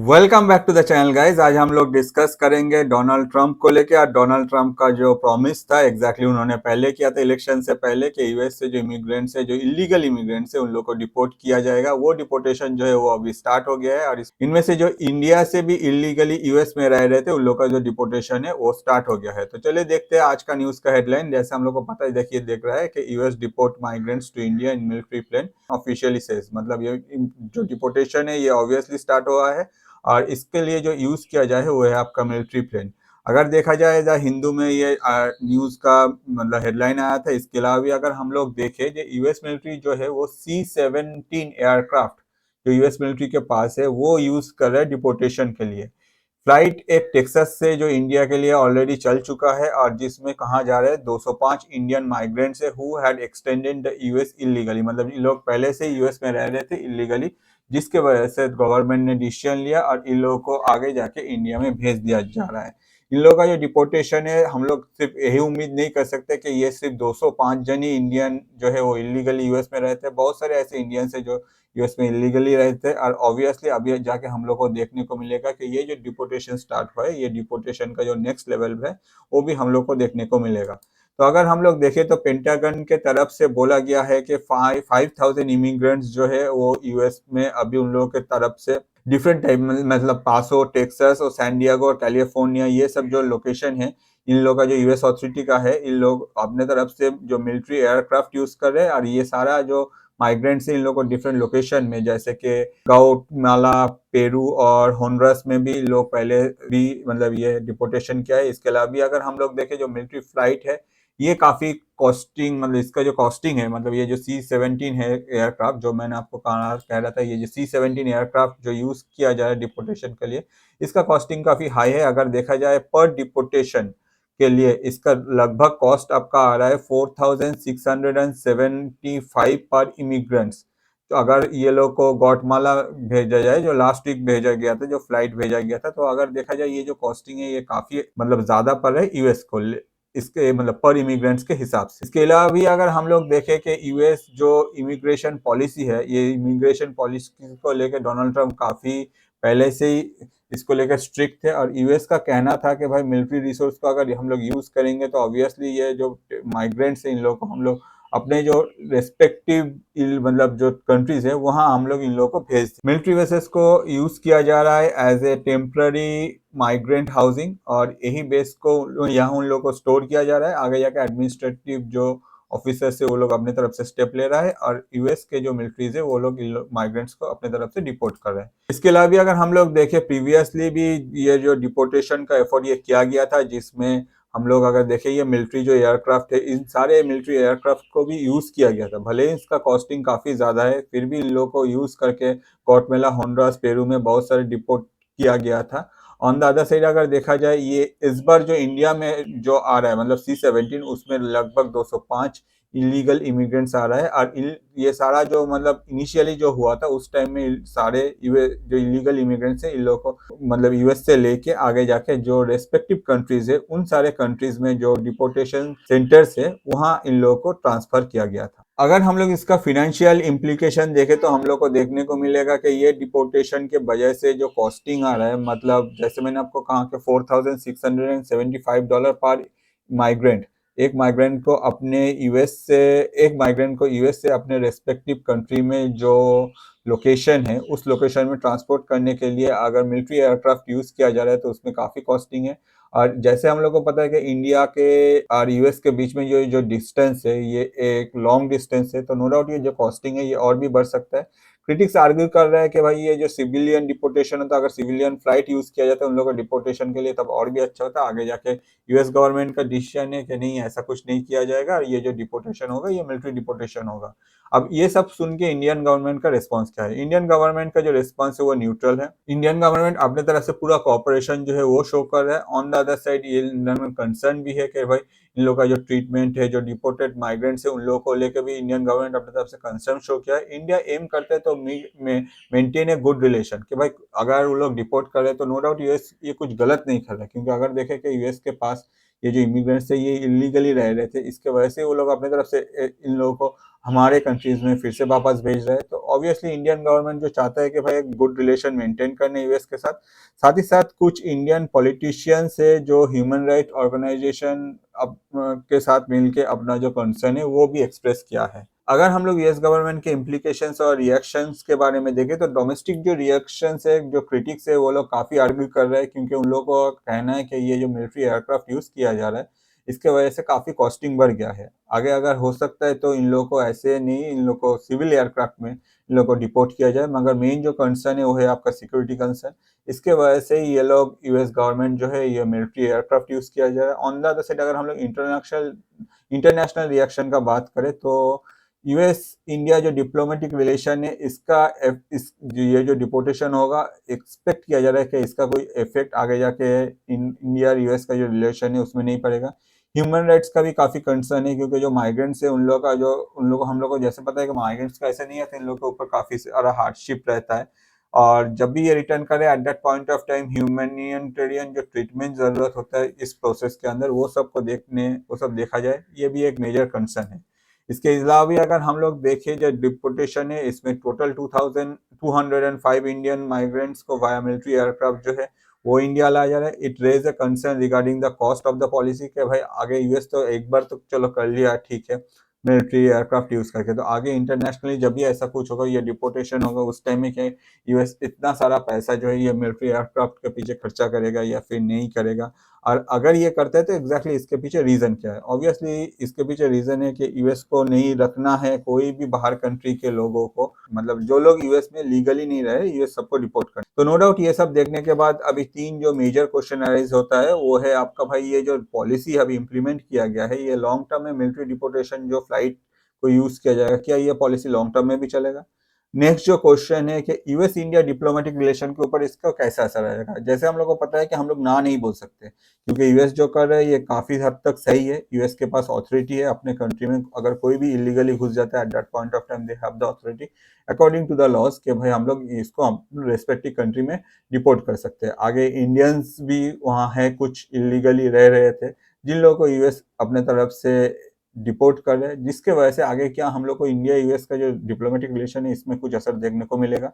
Welcome back to the channel guys. आज हम लोग डिस्कस करेंगे डोनाल्ड ट्रंप को लेके। और डोनाल्ड ट्रंप का जो प्रॉमिस था एग्जैक्टली उन्होंने पहले किया था इलेक्शन से पहले कि यूएस से जो इमिग्रेंट्स है, जो इलीगल इमिग्रेंट्स है, उन लोग को डिपोर्ट किया जाएगा। वो डिपोर्टेशन जो है वो अभी स्टार्ट हो गया है। और इनमें से जो इंडिया से भी इलीगली यूएस में रह रहे थे उन लोग का जो डिपोर्टेशन है वो स्टार्ट हो गया है। तो चलिए देखते हैं आज का न्यूज का हेडलाइन। जैसे हम लोग को पता है, देखिए देख रहा है कि US deport migrants to India in military plane officially says. मतलब ये जो डिपोर्टेशन है ये ऑब्वियसली स्टार्ट हुआ है और इसके लिए जो यूज किया जाए वो है आपका मिलिट्री प्लेन। अगर देखा जाए द हिंदू में ये न्यूज का मतलब हेडलाइन आया था। इसके अलावा भी अगर हम लोग देखें जो यूएस मिलिट्री जो है वो C-17 एयरक्राफ्ट जो यूएस मिलिट्री के पास है वो यूज कर रहा है डिपोर्टेशन के लिए। फ्लाइट एक टेक्सास से जो इंडिया के लिए ऑलरेडी चल चुका है और जिसमें कहा जा रहा है 205 इंडियन माइग्रेंट्स है who had extended the US illegally. मतलब ये लोग पहले से यूएस में रह रहे थे इलीगली, जिसके वजह से गवर्नमेंट ने डिसीजन लिया और इन लोगों को आगे जाके इंडिया में भेज दिया जा रहा है। इन लोगों का जो डिपोर्टेशन है, हम लोग सिर्फ यही उम्मीद नहीं कर सकते कि ये सिर्फ 205 जन ही इंडियन जो है वो इलीगली यूएस में रहते हैं। बहुत सारे ऐसे इंडियंस है जो यूएस में इलीगली रहते हैं और ऑब्वियसली अभी जाके हम लोग को देखने को मिलेगा कि ये जो डिपोर्टेशन स्टार्ट हुआ है, ये डिपोर्टेशन का जो नेक्स्ट लेवल है वो भी हम लोग को देखने को मिलेगा। तो अगर हम लोग देखें तो पेंटागन के तरफ से बोला गया है कि 5,000 इमिग्रेंट्स जो है वो यूएस में अभी उन लोगों के तरफ से डिफरेंट टाइप, मतलब पासो, टेक्सास और सैन डिएगो और कैलिफोर्निया, ये सब जो लोकेशन है इन लोगों का जो यूएस अथॉरिटी का है, इन लोग अपने तरफ से जो मिलिट्री एयरक्राफ्ट यूज कर रहे हैं और ये सारा जो माइग्रेंट्स इन लोगों को डिफरेंट लोकेशन में जैसे कि गाउटमाला, पेरू और होंडुरास में भी लोग पहले भी मतलब ये डिपोर्टेशन किया है। इसके अलावा भी अगर हम लोग देखें जो मिलिट्री फ्लाइट है ये काफी कॉस्टिंग, मतलब इसका जो कॉस्टिंग है, मतलब ये जो C-17 है एयरक्राफ्ट जो मैंने आपको कह रहा था, ये जो C-17 एयरक्राफ्ट जो यूज किया जा रहा है डिपोर्टेशन के लिए, इसका कॉस्टिंग काफी हाई है। अगर देखा जाए पर डिपोर्टेशन के लिए इसका लगभग कॉस्ट आपका आ रहा है 4,675 पर इमिग्रेंट्स। तो अगर ये लोग को गौटमाला भेजा जाए, जो लास्ट वीक भेजा गया था, जो फ्लाइट भेजा गया था, तो अगर देखा जाए ये जो कॉस्टिंग है ये काफी मतलब ज्यादा पड़ रहा है यूएस को इसके मतलब पर इमिग्रेंट्स के हिसाब से। इसके अलावा भी अगर हम लोग देखें कि यूएस जो इमिग्रेशन पॉलिसी है, ये इमिग्रेशन पॉलिसी को लेकर डोनाल्ड ट्रंप काफी पहले से ही इसको लेकर स्ट्रिक्ट थे और यूएस का कहना था कि भाई मिलिट्री रिसोर्स को अगर हम लोग यूज करेंगे तो ऑब्वियसली ये जो माइग्रेंट्स हैं इन लोग को हम लोग अपने जो रेस्पेक्टिव मतलब जो कंट्रीज है वहां हम लोग इन लोगों को भेज मिलिट्री बेसेस को यूज किया जा रहा है as a temporary migrant housing और यही बेस को यहाँ उन लोगों को स्टोर किया जा रहा है। आगे जाकर एडमिनिस्ट्रेटिव जो ऑफिसर से वो लोग अपने तरफ से स्टेप ले रहा है और यूएस के जो मिलिट्रीज है वो लोग माइग्रेंट्स को अपने तरफ से डिपोर्ट कर रहे हैं। इसके अलावा भी अगर हम लोग देखें प्रीवियसली भी ये जो डिपोर्टेशन का एफर्ट ये किया गया था, जिसमें हम लोग अगर देखें ये मिलिट्री जो एयरक्राफ्ट है, इन सारे मिलिट्री एयरक्राफ्ट को भी यूज किया गया था। भले ही इसका कॉस्टिंग काफी ज्यादा है फिर भी इन लोगों को यूज करके गौटमेला, होंडुरास, पेरू में बहुत सारे डिपोर्ट किया गया था। ऑन द अदर साइड अगर देखा जाए ये इस बार जो इंडिया में जो आ रहा है मतलब C-17 उसमें लगभग 205 इलीगल इमिग्रेंट्स आ रहा है और ये सारा जो मतलब इनिशियली जो हुआ था उस टाइम में सारे जो इलीगल इमिग्रेंट्स हैं इन लोगों को मतलब यूएस से लेके आगे जाके जो रेस्पेक्टिव कंट्रीज है उन सारे कंट्रीज में जो डिपोर्टेशन सेंटर्स है वहां इन लोगों को ट्रांसफर किया गया था। अगर हम लोग इसका फिनेंशियल इम्प्लीकेशन देखें तो हम लोग को देखने को मिलेगा कि ये डिपोर्टेशन के वजह से जो कॉस्टिंग आ रहा है, मतलब जैसे मैंने आपको कहा कि $4,675 पर माइग्रेंट, एक माइग्रेंट को अपने यूएस से एक माइग्रेंट को यूएस से अपने रेस्पेक्टिव कंट्री में जो लोकेशन है उस लोकेशन में ट्रांसपोर्ट करने के लिए अगर मिलिट्री एयरक्राफ्ट यूज किया जा रहा है तो उसमें काफी कॉस्टिंग है। और जैसे हम लोग को पता है कि इंडिया के और यूएस के बीच में जो जो डिस्टेंस है ये एक लॉन्ग डिस्टेंस है, तो नो डाउट ये जो कॉस्टिंग है ये और भी बढ़ सकता है। क्रिटिक्स आर्ग्यू कर रहे हैं कि भाई ये जो सिविलियन डिपोर्टेशन होता है, अगर सिविलियन फ्लाइट यूज किया जाता है उन लोगों का डिपोर्टेशन के लिए तब और भी अच्छा होता है। आगे जाके यूएस गवर्नमेंट का डिसीजन है कि नहीं ऐसा कुछ नहीं किया जाएगा और ये जो डिपोर्टेशन होगा ये मिलिट्री डिपोर्टेशन होगा। अब ये सब सुन के इंडियन गवर्नमेंट का रिस्पांस क्या है? इंडियन गवर्नमेंट का जो रिस्पांस है वो न्यूट्रल है। इंडियन गवर्नमेंट अपने तरफ से पूरा कॉपरेशन जो है वो शो कर रहा है। ऑन द अदर साइड ये इंडियन में कंसर्न भी है कि भाई इन लोगों का जो ट्रीटमेंट है, जो डिपोर्टेड माइग्रेंट्स है उन लोगों को लेकर भी इंडियन गवर्नमेंट अपने तरफ से कंसर्न शो किया है। इंडिया एम करता है तो मेंटेन ए गुड रिलेशन कि भाई अगर वो लोग डिपोर्ट कर रहे हैं तो नो डाउट यूएस ये कुछ गलत नहीं कर रहा है, क्योंकि अगर देखें कि यूएस के पास ये जो इमिग्रेंट्स थे ये इलीगली रह रहे थे, इसके वजह से वो लोग अपनी तरफ से इन लोगों को हमारे कंट्रीज में फिर से वापस भेज रहे हैं। तो ऑब्वियसली इंडियन गवर्नमेंट जो चाहता है कि भाई एक गुड रिलेशन मेंटेन करने यूएस के साथ, साथ ही साथ कुछ इंडियन पॉलिटिशियन से जो ह्यूमन राइट ऑर्गेनाइजेशन के साथ मिलके अपना जो कंसर्न है वो भी एक्सप्रेस किया है। अगर हम लोग यूएस गवर्नमेंट के इम्प्लीकेशंस और रिएक्शंस के बारे में देखें तो डोमेस्टिक जो रिएक्शंस है, जो क्रिटिक्स है, वो लोग काफ़ी आर्ग्यू कर रहे हैं, क्योंकि उन लोगों को कहना है कि ये जो मिलिट्री एयरक्राफ्ट यूज़ किया जा रहा है इसके वजह से काफ़ी कॉस्टिंग बढ़ गया है। आगे अगर हो सकता है तो इन लोगों को ऐसे नहीं, इन लोगों को सिविल एयरक्राफ्ट में इन लोगों को डिपोर्ट किया जाए, मगर मेन जो कंसर्न है वो है आपका सिक्योरिटी कंसर्न। इसके वजह से ये लोग यूएस गवर्नमेंट जो है ये मिलिट्री एयरक्राफ्ट यूज़ किया जा रहा है। ऑन द अदर साइड अगर हम लोग इंटरनेशनल रिएक्शन का बात करें तो यूएस इंडिया जो डिप्लोमेटिक रिलेशन है इसका ये जो डिपोर्टेशन होगा एक्सपेक्ट किया जा रहा है कि इसका कोई इफेक्ट आगे जाके इंडिया और यूएस का जो रिलेशन है उसमें नहीं पड़ेगा। ह्यूमन राइट्स का भी काफी कंसर्न है, क्योंकि जो माइग्रेंट्स है उन लोगों हम लोग को जैसे पता है कि माइग्रेंट्स का ऐसा नहीं है, तो इन लोगों के ऊपर काफी सारा हार्डशिप रहता है, और जब भी ये रिटर्न करे eight that point of time humanitarian जो ट्रीटमेंट जरूरत होता है इस प्रोसेस के अंदर वो सब देखा जाए, ये भी एक मेजर कंसर्न है। इसके अलावा भी अगर हम लोग देखें जो डिपोर्टेशन है इसमें टोटल 2205 इंडियन माइग्रेंट्स को वाया मिलिट्री एयरक्राफ्ट जो है वो इंडिया लाया जा रहा है। It raise a concern regarding the cost of the policy के भाई आगे यूएस तो एक बार तो चलो कर लिया ठीक है मिलिट्री एयरक्राफ्ट यूज करके, तो आगे इंटरनेशनली जब भी ऐसा कुछ होगा, ये डिपोर्टेशन होगा, उस टाइम में क्या यूएस इतना सारा पैसा जो है ये मिलिट्री एयरक्राफ्ट के पीछे खर्चा करेगा या फिर नहीं करेगा। और अगर ये करता है तो एग्जैक्टली इसके पीछे रीजन क्या है? ऑब्वियसली इसके पीछे रीजन है कि यूएस को नहीं रखना है कोई भी बाहर कंट्री के लोगों को, मतलब जो लोग यूएस में लीगली नहीं रहे यूएस सबको डिपोर्ट कर। तो नो डाउट ये सब देखने के बाद अभी तीन जो मेजर क्वेश्चन अराइज होता है वो है आपका भाई ये जो पॉलिसी अभी इंप्लीमेंट किया गया है ये लॉन्ग टर्म में मिलिट्री डिपोर्टेशन जो फ्लाइट को यूज किया जाएगा, क्या ये पॉलिसी लॉन्ग टर्म में भी चलेगा? नेक्स्ट जो क्वेश्चन है कि यूएस इंडिया डिप्लोमेटिक रिलेशन के ऊपर इसका कैसा असर आएगा? जैसे हम लोग को पता है कि हम लोग ना नहीं बोल सकते, क्योंकि यूएस जो कर रहा है ये काफी हद तक सही है। यूएस के पास अथॉरिटी है अपने कंट्री में, अगर कोई भी इलीगली घुस जाता है at that point of time they have the authority according to the laws कि भाई हम लोग इसको रेस्पेक्टिव कंट्री में डिपोर्ट कर सकते हैं। आगे इंडियंस भी वहाँ है कुछ इलीगली रह रहे थे जिन लोगों को यूएस अपने तरफ से डिपोर्ट कर रहे हैं, जिसके वजह से आगे क्या हम लोग को इंडिया यूएस का जो डिप्लोमेटिक रिलेशन है इसमें कुछ असर देखने को मिलेगा।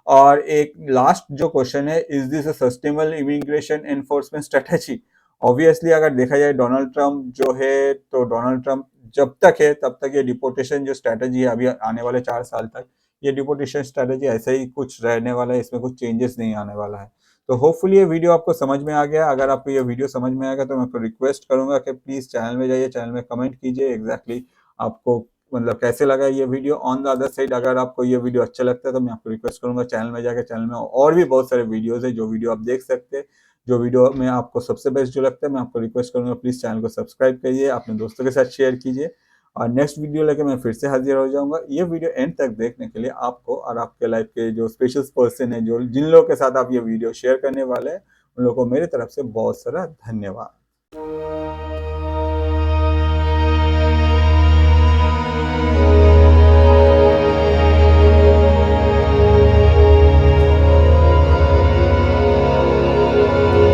और एक लास्ट जो क्वेश्चन है, is this a sustainable immigration enforcement strategy? Obviously अगर देखा जाए डोनाल्ड ट्रंप जो है, तो डोनाल्ड ट्रंप जब तक है तब तक ये डिपोर्टेशन जो स्ट्रेटेजी है अभी आने वाले 4 साल तक ये डिपोर्टेशन स्ट्रेटेजी ऐसे ही कुछ रहने वाला है, इसमें कुछ चेंजेस नहीं आने वाला है। तो होपफुली ये वीडियो आपको समझ में आ गया। अगर आपको ये वीडियो समझ में आएगा तो मैं आपको रिक्वेस्ट करूंगा कि प्लीज़ चैनल में जाइए, चैनल में कमेंट कीजिए एग्जैक्टली आपको मतलब कैसे लगा ये video. On the other side अगर आपको ये वीडियो अच्छा लगता है तो मैं आपको रिक्वेस्ट करूंगा चैनल में जाकर, चैनल में और भी बहुत सारे वीडियोज़ है जो वीडियो आप देख सकते हैं, जो वीडियो में आपको सबसे बेस्ट जो लगता है मैं आपको रिक्वेस्ट करूंगा प्लीज़ चैनल को सब्सक्राइब करिए, अपने दोस्तों के साथ शेयर कीजिए, और नेक्स्ट वीडियो लेके मैं फिर से हाजिर हो जाऊंगा। ये वीडियो एंड तक देखने के लिए आपको और आपके लाइफ के जो स्पेशल पर्सन है, जो जिन लोगों के साथ आप ये वीडियो शेयर करने वाले हैं, उन लोगों को मेरी तरफ से बहुत सारा धन्यवाद।